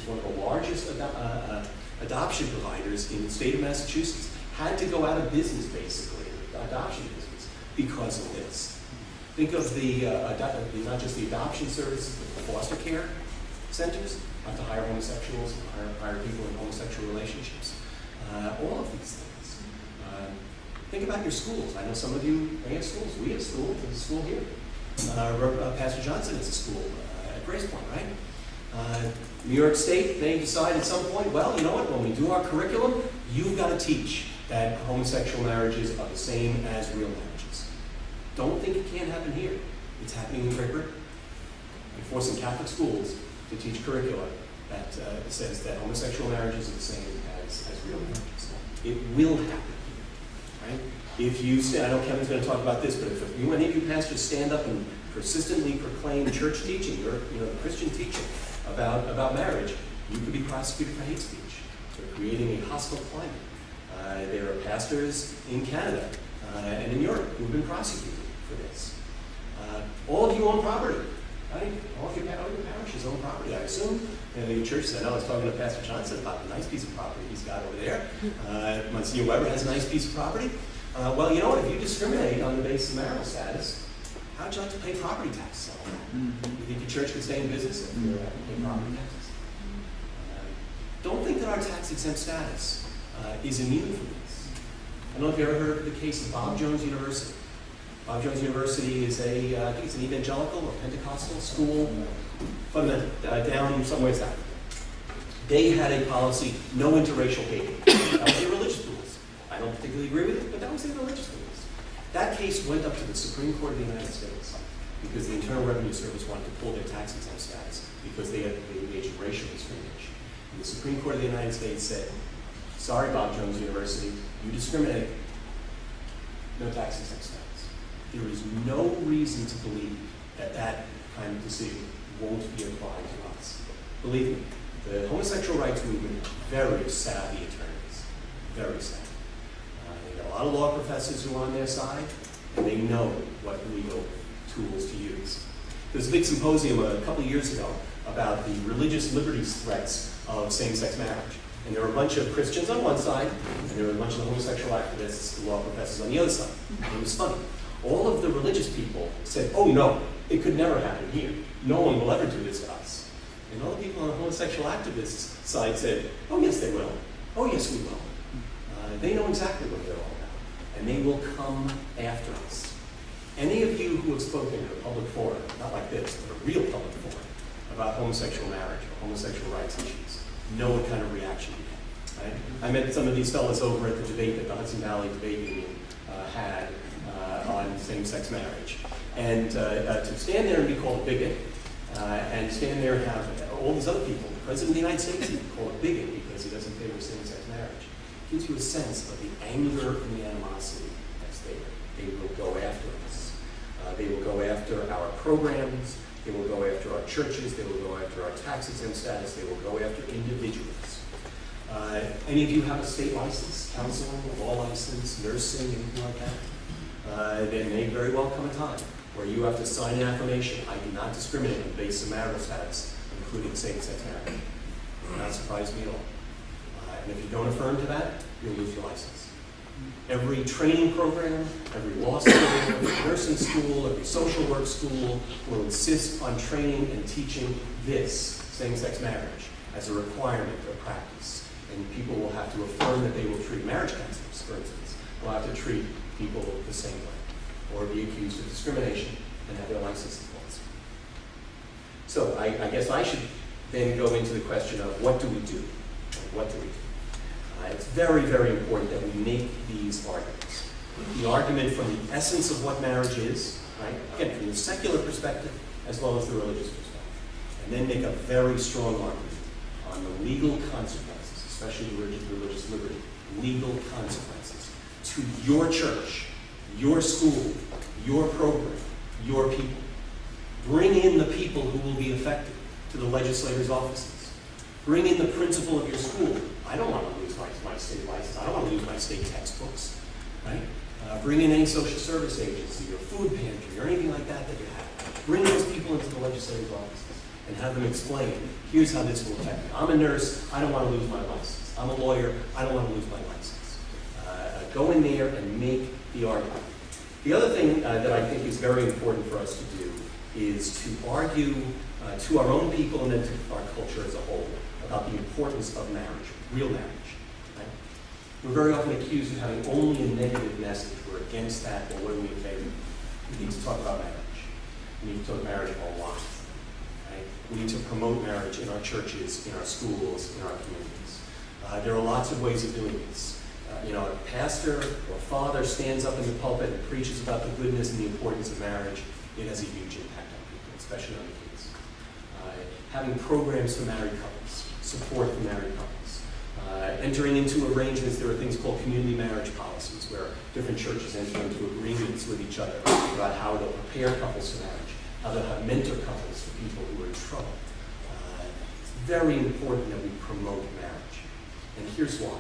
who's one of the largest adoption providers in the state of Massachusetts, had to go out of business, basically, adoption business, because of this. Think of not just the adoption services, but the foster care centers have to hire homosexuals, hire people in homosexual relationships. All of these things. Think about your schools. I know some of you may have schools. We have schools. There's a school here. Pastor Johnson is a school at Grace Point, right? New York State, they decide at some point, well, you know what, when we do our curriculum, you've got to teach that homosexual marriages are the same as real marriages. Don't think it can't happen here. It's happening in Great Britain. We're forcing Catholic schools to teach curricula that says that homosexual marriages are the same as real marriages. It will happen here, right? If you stand, I know Kevin's going to talk about this, but if you, any of you pastors stand up and persistently proclaim church teaching, or the Christian teaching about marriage, you could be prosecuted for hate speech. They're creating a hostile climate. There are pastors in Canada and in Europe who've been prosecuted for this. All of you own property, right? All of your parishes own property, I assume. The church said, I was talking to Pastor Johnson about the nice piece of property he's got over there. Monsignor Weber has a nice piece of property. Well, you know what? If you discriminate on the basis of marital status, how'd you like to pay property taxes on that? You think your church could stay in business if you're having to pay property taxes? Don't think that our tax-exempt status is immune from this. I don't know if you ever heard of the case of Bob Jones University. Bob Jones University is I think it's an evangelical or Pentecostal school, fundamental, down somewhere south. They had a policy, no interracial dating. That was their religious rules. I don't particularly agree with it, but that was their religious rules. That case went up to the Supreme Court of the United States because the Internal Revenue Service wanted to pull their tax-exempt status because they engaged in racial discrimination. And the Supreme Court of the United States said, sorry, Bob Jones University, you discriminate, no tax-exempt status. There is no reason to believe that that kind of decision won't be applied to us. Believe me, the homosexual rights movement, very savvy attorneys, very savvy. They got a lot of law professors who are on their side, and they know what legal tools to use. There was a big symposium a couple of years ago about the religious liberties threats of same-sex marriage. And there were a bunch of Christians on one side, and there were a bunch of the homosexual activists, the law professors on the other side. And it was funny. All of the religious people said, oh no, it could never happen here. No one will ever do this to us. And all the people on the homosexual activists' side said, oh yes, they will. Oh yes, we will. They know exactly what they're all about. And they will come after us. Any of you who have spoken at a public forum, not like this, but a real public forum, about homosexual marriage or homosexual rights issues, know what kind of reaction you get. Right? I met some of these fellas over at the debate that the Hudson Valley Debate Union had on same-sex marriage. And to stand there and be called a bigot, and stand there and have all these other people, the President of the United States even called a bigot because he doesn't favor same-sex marriage, gives you a sense of the anger and the animosity that's there. They will go after us. They will go after our programs. They will go after our churches. They will go after our tax-exempt status. They will go after individuals. Any of you have a state license, counseling, a law license, nursing, anything like that? There may very well come a time where you have to sign an affirmation. I do not discriminate on the basis of marital status, including same-sex marriage. It will not surprise me at all. And if you don't affirm to that, you'll lose your license. Every training program, every law school, every nursing school, every social work school will insist on training and teaching this, same-sex marriage, as a requirement of practice. And people will have to affirm that they will treat marriage counselors, for instance, will have to treat people the same way, or be accused of discrimination and have their license lost. So I guess I should then go into the question of what do we do? What do we do? It's very, very important that we make these arguments. The argument from the essence of what marriage is, right? Again, from the secular perspective as well as the religious perspective. And then make a very strong argument on the legal consequences, especially the religious liberty, legal consequences to your church, your school, your program, your people. Bring in the people who will be affected to the legislators' offices. Bring in the principal of your school. I don't want to lose my state license. I don't want to lose my state textbooks, right? Bring in any social service agency or food pantry or anything like that that you have. Bring those people into the legislators' offices and have them explain, here's how this will affect me. I'm a nurse, I don't want to lose my license. I'm a lawyer, I don't want to lose my license. Go in there and make the argument. The other thing that I think is very important for us to do is to argue to our own people and then to our culture as a whole about the importance of marriage, real marriage. Right? We're very often accused of having only a negative message. We're against that, or what are we in favor of? We need to talk about marriage. We need to talk marriage a lot. Right? We need to promote marriage in our churches, in our schools, in our communities. There are lots of ways of doing this. A pastor or father stands up in the pulpit and preaches about the goodness and the importance of marriage. It has a huge impact on people, especially on the kids. Having programs for married couples, support for married couples. Entering into arrangements, there are things called community marriage policies, where different churches enter into agreements with each other about how to prepare couples for marriage, how to have mentor couples for people who are in trouble. It's very important that we promote marriage. And here's why.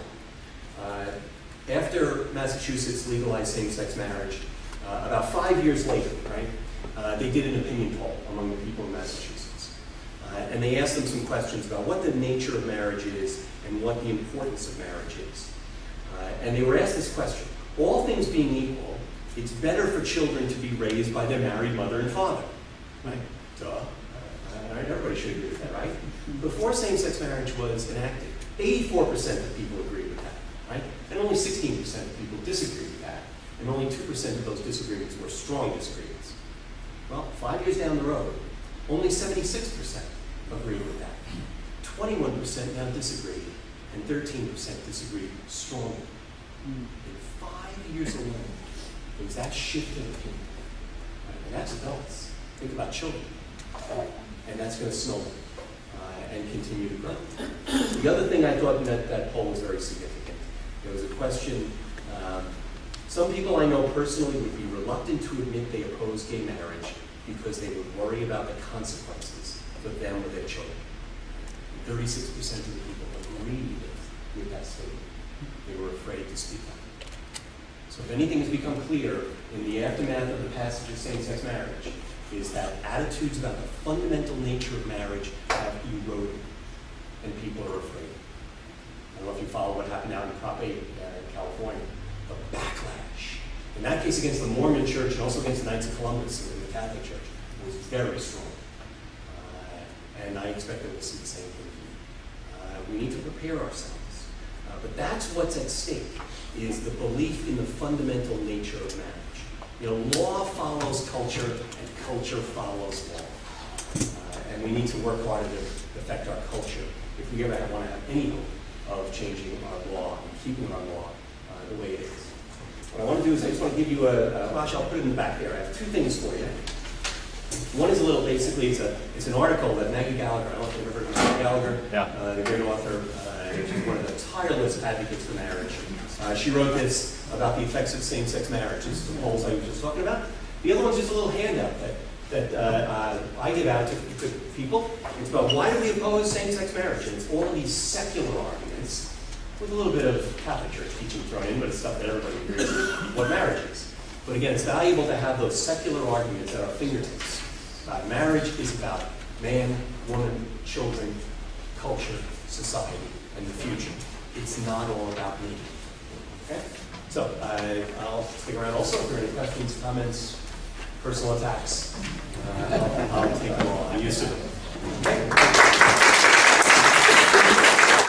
After Massachusetts legalized same-sex marriage, about 5 years later, right, they did an opinion poll among the people in Massachusetts. And they asked them some questions about what the nature of marriage is and what the importance of marriage is. And they were asked this question: all things being equal, it's better for children to be raised by their married mother and father. Right? Duh. Everybody should agree with that, right? Before same-sex marriage was enacted, 84% of people agreed with that. Right? And only 16% of people disagreed with that. And only 2% of those disagreements were strong disagreements. Well, 5 years down the road, only 76% agreed with that. 21% now disagree, and 13% disagree strongly. In 5 years alone, there's that shift in opinion. Right? And that's adults. Think about children. And that's going to snowball and continue to grow. The other thing I thought in that poll was very significant. There was a question, some people I know personally would be reluctant to admit they oppose gay marriage because they would worry about the consequences for them or their children. 36% of the people agreed with that statement. They were afraid to speak up. So if anything has become clear in the aftermath of the passage of same-sex marriage, is that attitudes about the fundamental nature of marriage have eroded, and people are afraid. I don't know if you follow what happened out in Prop 8 in California. The backlash, in that case against the Mormon Church and also against the Knights of Columbus and the Catholic Church, was very strong. And I expect that we'll see the same thing here. We need to prepare ourselves. But that's what's at stake, is the belief in the fundamental nature of marriage. Law follows culture, and culture follows law. And we need to work harder to affect our culture if we ever want to have any hope of changing our law and keeping our law the way it is. What I want to do is I just want to give you I'll put it in the back there. I have two things for you. One is basically, it's an article that Maggie Gallagher, I don't know if you've ever heard of Maggie Gallagher, the great author, she's one of the tireless advocates for marriage. She wrote this about the effects of same-sex marriage. This is the polls I was just talking about. The other one's just a little handout that I give out to people. It's about why do we oppose same-sex marriage, and it's all of these secular arguments with a little bit of Catholic Church teaching thrown in, but it's stuff that everybody agrees with what marriage is. But again, it's valuable to have those secular arguments at our fingertips. Marriage is about man, woman, children, culture, society, and the future. It's not all about me. Okay? So I'll stick around also if there are any questions, comments, personal attacks. I'll take them all. I'm used to them.